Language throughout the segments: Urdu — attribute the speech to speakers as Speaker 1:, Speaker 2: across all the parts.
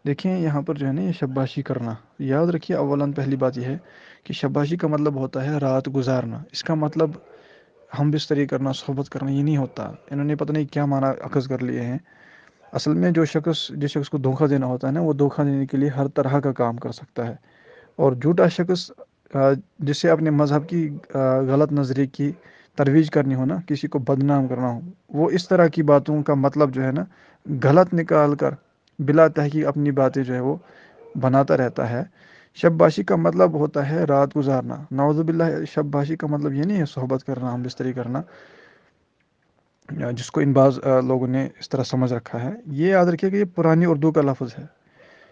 Speaker 1: دیکھیں یہاں پر جو ہے نا یہ شباشی کرنا، یاد رکھیے اولاً پہلی بات یہ ہے کہ شباشی کا مطلب ہوتا ہے رات گزارنا۔ اس کا مطلب ہم بستری کرنا، صحبت کرنا یہ نہیں ہوتا۔ انہوں نے پتہ نہیں کیا معنی اخذ کر لیے ہیں۔ اصل میں جس شخص کو دھوکہ دینا ہوتا ہے نا، وہ دھوکہ دینے کے لیے ہر طرح کا کام کر سکتا ہے۔ اور جھوٹا شخص جسے اپنے مذہب کی غلط نظریے کی ترویج کرنی ہو نا، کسی کو بدنام کرنا ہو، وہ اس طرح کی باتوں کا مطلب جو ہے نا غلط نکال کر بلا تحقیق اپنی باتیں جو ہے وہ بناتا رہتا ہے۔ شب باشی کا مطلب ہوتا ہے رات گزارنا۔ نعوذ باللہ، شب باشی کا مطلب یہ نہیں ہے صحبت کرنا، ہم بستری کرنا، جس کو ان بعض لوگوں نے اس طرح سمجھ رکھا ہے۔ یہ یاد رکھیے کہ یہ پرانی اردو کا لفظ ہے۔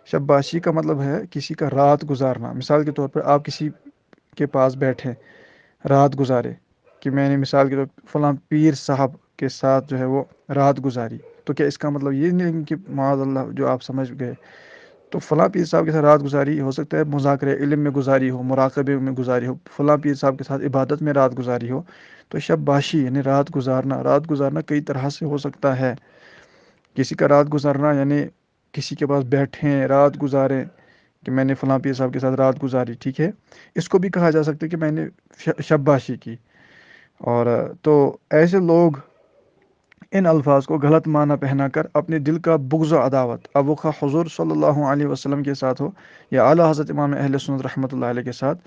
Speaker 1: شب باشی کا مطلب ہے کسی کا رات گزارنا۔ مثال کے طور پر آپ کسی کے پاس بیٹھے رات گزارے، کہ میں نے مثال کے طور پر فلاں پیر صاحب کے ساتھ جو ہے وہ رات گزاری، تو کیا اس کا مطلب یہ نہیں کہ معاذ اللہ جو آپ سمجھ گئے، تو فلاں پیر صاحب کے ساتھ رات گزاری ہو سکتا ہے مذاکرہ علم میں گزاری ہو، مراقبے میں گزاری ہو، فلاں پیر صاحب کے ساتھ عبادت میں رات گزاری ہو۔ تو شب باشی یعنی رات گزارنا۔ رات گزارنا کئی طرح سے ہو سکتا ہے۔ کسی کا رات گزارنا یعنی کسی کے پاس بیٹھیں رات گزاریں، کہ میں نے فلاں پیر صاحب کے ساتھ رات گزاری، ٹھیک ہے۔ اس کو بھی کہا جا سکتا ہے کہ میں نے شب باشی کی۔ اور تو ایسے لوگ ان الفاظ کو غلط معنی پہنا کر اپنے دل کا بغض و عداوت، اب وہ خواہ حضور صلی اللہ علیہ وسلم کے ساتھ ہو یا اعلیٰ حضرت امام اہل سنت رحمۃ اللہ علیہ کے ساتھ،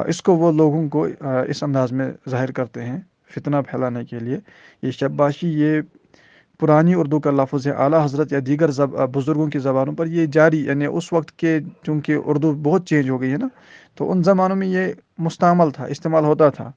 Speaker 1: اس کو وہ لوگوں کو اس انداز میں ظاہر کرتے ہیں فتنہ پھیلانے کے لیے۔ یہ شب باشی یہ پرانی اردو کا لفظ ہے۔ اعلیٰ حضرت یا دیگر بزرگوں کی زبانوں پر یہ جاری، یعنی اس وقت کے چونکہ اردو بہت چینج ہو گئی ہے نا، تو ان زمانوں میں یہ مستعمل تھا، استعمال ہوتا تھا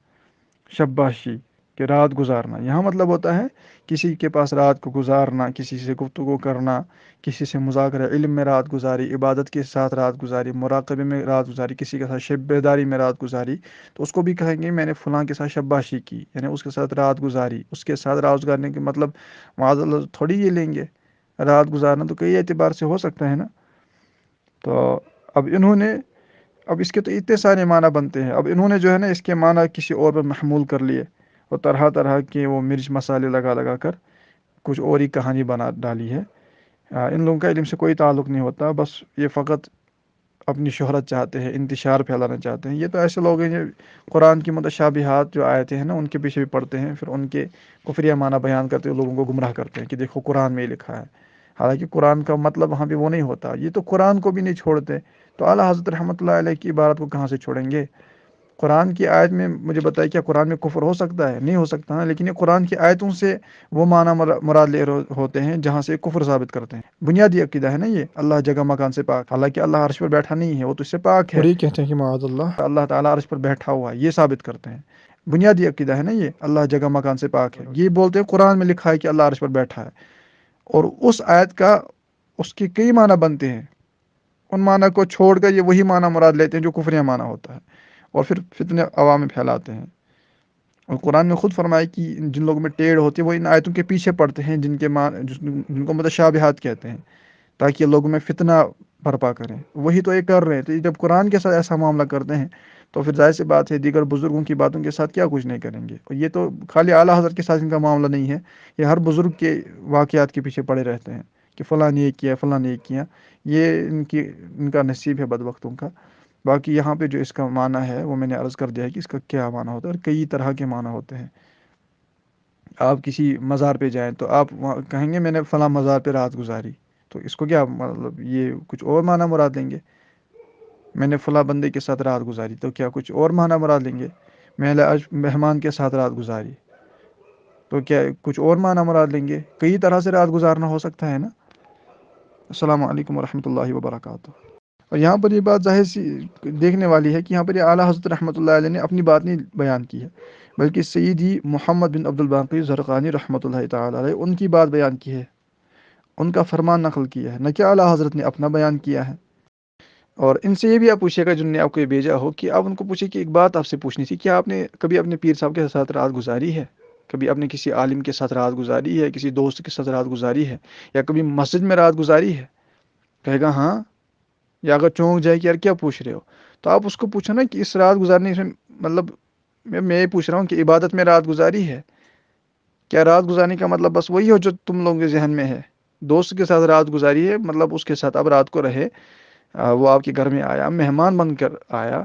Speaker 1: شب باشی، کہ رات گزارنا۔ یہاں مطلب ہوتا ہے کسی کے پاس رات کو گزارنا، کسی سے گفتگو کرنا، کسی سے مذاکرہ علم میں رات گزاری، عبادت کے ساتھ رات گزاری، مراقبے میں رات گزاری، کسی کے ساتھ شب بیداری میں رات گزاری، تو اس کو بھی کہیں گے میں نے فلاں کے ساتھ شب باشی کی، یعنی اس کے ساتھ رات گزاری۔ اس کے ساتھ رات گزارنے کے مطلب معاذ اللہ تھوڑی یہ لیں گے، رات گزارنا تو کئی اعتبار سے ہو سکتا ہے نا۔ تو اب اس کے تو اتنے سارے معنی بنتے ہیں۔ اب انہوں نے جو ہے نا اس کے معنی کسی اور پر محمول کر لیے، اور طرح طرح کے وہ مرچ مسالے لگا لگا کر کچھ اور ہی کہانی بنا ڈالی ہے۔ ان لوگوں کا علم سے کوئی تعلق نہیں ہوتا، بس یہ فقط اپنی شہرت چاہتے ہیں، انتشار پھیلانا چاہتے ہیں۔ یہ تو ایسے لوگ ہیں جو قرآن کی متشابہات جو آیتیں ہیں نا ان کے پیچھے بھی پڑھتے ہیں، پھر ان کے کفریہ معنی بیان کرتے ہوئے لوگوں کو گمراہ کرتے ہیں کہ دیکھو قرآن میں یہ لکھا ہے، حالانکہ قرآن کا مطلب وہاں پہ وہ نہیں ہوتا۔ یہ تو قرآن کو بھی نہیں چھوڑتے، تو اعلیٰ حضرت رحمۃ اللہ علیہ کی عبارت کو کہاں سے چھوڑیں گے؟ قرآن کی آیت میں مجھے بتائیے کیا قرآن میں کفر ہو سکتا ہے؟ نہیں ہو سکتا نا، لیکن یہ قرآن کی آیتوں سے وہ معنی مراد لے ہوتے ہیں جہاں سے کفر ثابت کرتے ہیں۔ بنیادی عقیدہ ہے نا یہ، اللہ جگہ مکان سے پاک، حالانکہ اللہ عرش پر بیٹھا نہیں ہے، وہ تو اس سے پاک
Speaker 2: اور
Speaker 1: ہے۔
Speaker 2: یہ کہتے ہیں کہ معاذ اللہ،
Speaker 1: اللہ تعالیٰ عرش پر بیٹھا ہوا ہے، یہ ثابت کرتے ہیں۔ بنیادی عقیدہ ہے نا یہ، اللہ جگہ مکان سے پاک ہے، یہ بولتے ہیں قرآن میں لکھا ہے کہ اللہ عرش پر بیٹھا ہے، اور اس آیت کا اس کے کئی معنی بنتے ہیں، ان معنی کو چھوڑ کر یہ وہی معنی مراد لیتے ہیں جو کفریہ معنی ہوتا ہے، اور پھر فتنے عوام میں پھیلاتے ہیں۔ اور قرآن نے خود فرمایا کہ جن لوگوں میں ٹیڑھ ہوتی ہے وہ ان آیتوں کے پیچھے پڑتے ہیں جن کو متشابہات کہتے ہیں، تاکہ یہ لوگوں میں فتنہ برپا کریں۔ وہی تو یہ کر رہے ہیں، تو جب قرآن کے ساتھ ایسا معاملہ کرتے ہیں تو پھر ظاہر سی بات ہے دیگر بزرگوں کی باتوں کے ساتھ کیا کچھ نہیں کریں گے۔ اور یہ تو خالی اعلیٰ حضرت کے ساتھ ان کا معاملہ نہیں ہے، یہ ہر بزرگ کے واقعات کے پیچھے پڑے رہتے ہیں کہ فلاں نے یہ کیا، فلاں نے یہ کیا۔ یہ ان کا نصیب ہے بدبختوں کا۔ باقی یہاں پہ جو اس کا معنی ہے وہ میں نے عرض کر دیا ہے کہ اس کا کیا معنی ہوتا ہے، اور کئی طرح کے معنی ہوتے ہیں۔ آپ کسی مزار پہ جائیں تو آپ وہاں کہیں گے میں نے فلاں مزار پہ رات گزاری، تو اس کو کیا مطلب یہ کچھ اور معنی مراد لیں گے؟ میں نے فلاں بندے کے ساتھ رات گزاری، تو کیا کچھ اور معنی مراد لیں گے؟ میں نے آج مہمان کے ساتھ رات گزاری، تو کیا کچھ اور معنی مراد لیں گے؟ کئی طرح سے رات گزارنا ہو سکتا ہے نا۔ السلام علیکم ورحمۃ اللہ وبرکاتہ۔ اور یہاں پر یہ بات ظاہر سی دیکھنے والی ہے کہ یہاں پر یہ اعلیٰ حضرت رحمۃ اللہ علیہ نے اپنی بات نہیں بیان کی ہے، بلکہ سیدی محمد بن عبد الباقی زرقانی رحمۃ اللہ تعالی علیہ ان کی بات بیان کی ہے، ان کا فرمان نقل کیا ہے، نہ کہ اعلیٰ حضرت نے اپنا بیان کیا ہے۔ اور ان سے یہ بھی آپ پوچھیے گا جن نے آپ کو یہ بھیجا ہو، کہ آپ ان کو پوچھیں کہ ایک بات آپ سے پوچھنی تھی، کیا آپ نے کبھی اپنے پیر صاحب کے ساتھ رات گزاری ہے؟ کبھی آپ نے کسی عالم کے ساتھ رات گزاری ہے، کسی دوست کے ساتھ رات گزاری ہے، یا کبھی مسجد میں رات گزاری ہے؟ کہے گا ہاں، یا اگر چونک جائے کہ یار کیا پوچھ رہے ہو، تو آپ اس کو پوچھو نا کہ اس رات گزارنے سے مطلب میں یہ پوچھ رہا ہوں کہ عبادت میں رات گزاری ہے؟ کیا رات گزارنے کا مطلب بس وہی ہو جو تم لوگوں کے ذہن میں ہے؟ دوست کے ساتھ رات گزاری ہے مطلب اس کے ساتھ اب رات کو رہے، وہ آپ کے گھر میں آیا، مہمان بن کر آیا،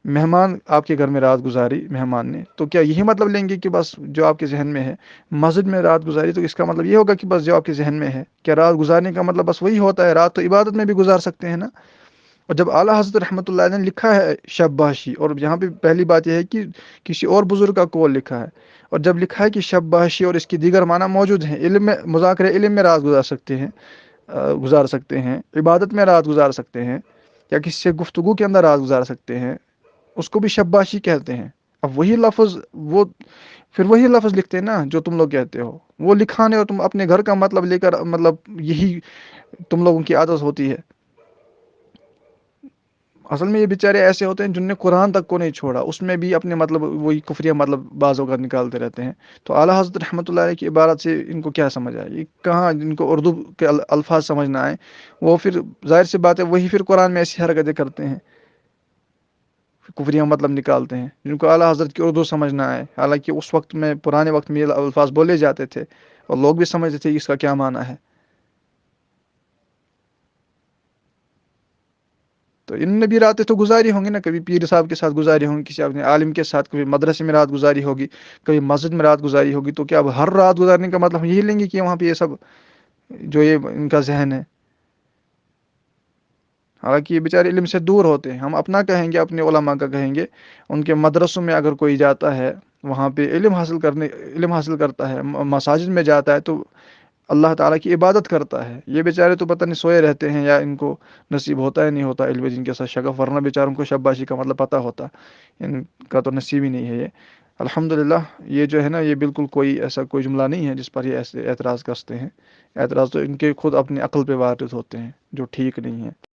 Speaker 1: مہمان آپ کے گھر میں رات گزاری مہمان نے، تو کیا یہی مطلب لیں گے کہ بس جو آپ کے ذہن میں ہے مسجد میں رات گزاری، تو اس کا مطلب یہ ہوگا کہ بس جو آپ کے ذہن میں ہے، کیا رات گزارنے کا مطلب بس وہی ہوتا ہے؟ رات تو عبادت میں بھی گزار سکتے ہیں نا۔ اور جب اعلیٰ حضرت رحمۃ اللہ علیہ نے لکھا ہے شب باشی، اور یہاں پہ پہلی بات یہ ہے کہ کسی اور بزرگ کا قول لکھا ہے، اور جب لکھا ہے کہ شب باشی اور اس کی دیگر معنی موجود ہیں، علم میں مذاکرہ علم میں رات گزار سکتے ہیں، گزار سکتے ہیں، عبادت میں رات گزار سکتے ہیں، یا کسی سے گفتگو کے اندر رات گزار سکتے ہیں، اس کو بھی شباشی کہتے ہیں۔ اب وہی لفظ وہ پھر وہی لفظ لکھتے ہیں نا جو تم لوگ کہتے ہو، وہ لکھانے اور تم اپنے گھر کا مطلب لے کر مطلب یہی تم لوگوں کی عادت ہوتی ہے۔ اصل میں یہ بیچارے ایسے ہوتے ہیں جن نے قرآن تک کو نہیں چھوڑا، اس میں بھی اپنے مطلب وہی کفریہ مطلب بعضوں کا نکالتے رہتے ہیں۔ تو اعلیٰ حضرت رحمۃ اللہ علیہ کی عبارت سے ان کو کیا سمجھ آئے؟ یہ کہاں ان کو اردو کے الفاظ سمجھ نہ آئے، وہ پھر ظاہر سی بات ہے وہی پھر قرآن میں ایسی حرکتیں کرتے ہیں، کفریہ مطلب نکالتے ہیں جن کو اعلیٰ حضرت کی اردو سمجھ نہ آئے، حالانکہ اس وقت میں پرانے وقت میں یہ الفاظ بولے جاتے تھے اور لوگ بھی سمجھتے تھے کہ اس کا کیا معنی ہے۔ تو ان نے بھی راتیں تو گزاری ہوں گی نا، کبھی پیر صاحب کے ساتھ گزاری ہوں گی، کسی اپنے عالم کے ساتھ، کبھی مدرسے میں رات گزاری ہوگی، کبھی مسجد میں رات گزاری ہوگی، تو کیا اب ہر رات گزارنے کا مطلب ہم یہی لیں گے کہ وہاں پہ یہ سب جو یہ ان کا ذہن ہے؟ حالانکہ یہ بیچارے علم سے دور ہوتے ہیں، ہم اپنا کہیں گے، اپنے علماء کا کہیں گے، ان کے مدرسوں میں اگر کوئی جاتا ہے وہاں پہ علم حاصل کرتا ہے، مساجد میں جاتا ہے تو اللہ تعالیٰ کی عبادت کرتا ہے۔ یہ بیچارے تو پتہ نہیں سوئے رہتے ہیں یا ان کو نصیب ہوتا ہے نہیں ہوتا علم جن کے ساتھ شگف، ورنہ بیچاروں کو شباشی کا مطلب پتہ ہوتا، ان کا تو نصیب ہی نہیں ہے یہ۔ الحمدللہ یہ جو ہے نا، یہ بالکل کوئی ایسا کوئی جملہ نہیں ہے جس پر یہ ایسے اعتراض کرتے ہیں، اعتراض تو ان کے خود اپنی عقل پہ وارد ہوتے ہیں جو ٹھیک نہیں ہے۔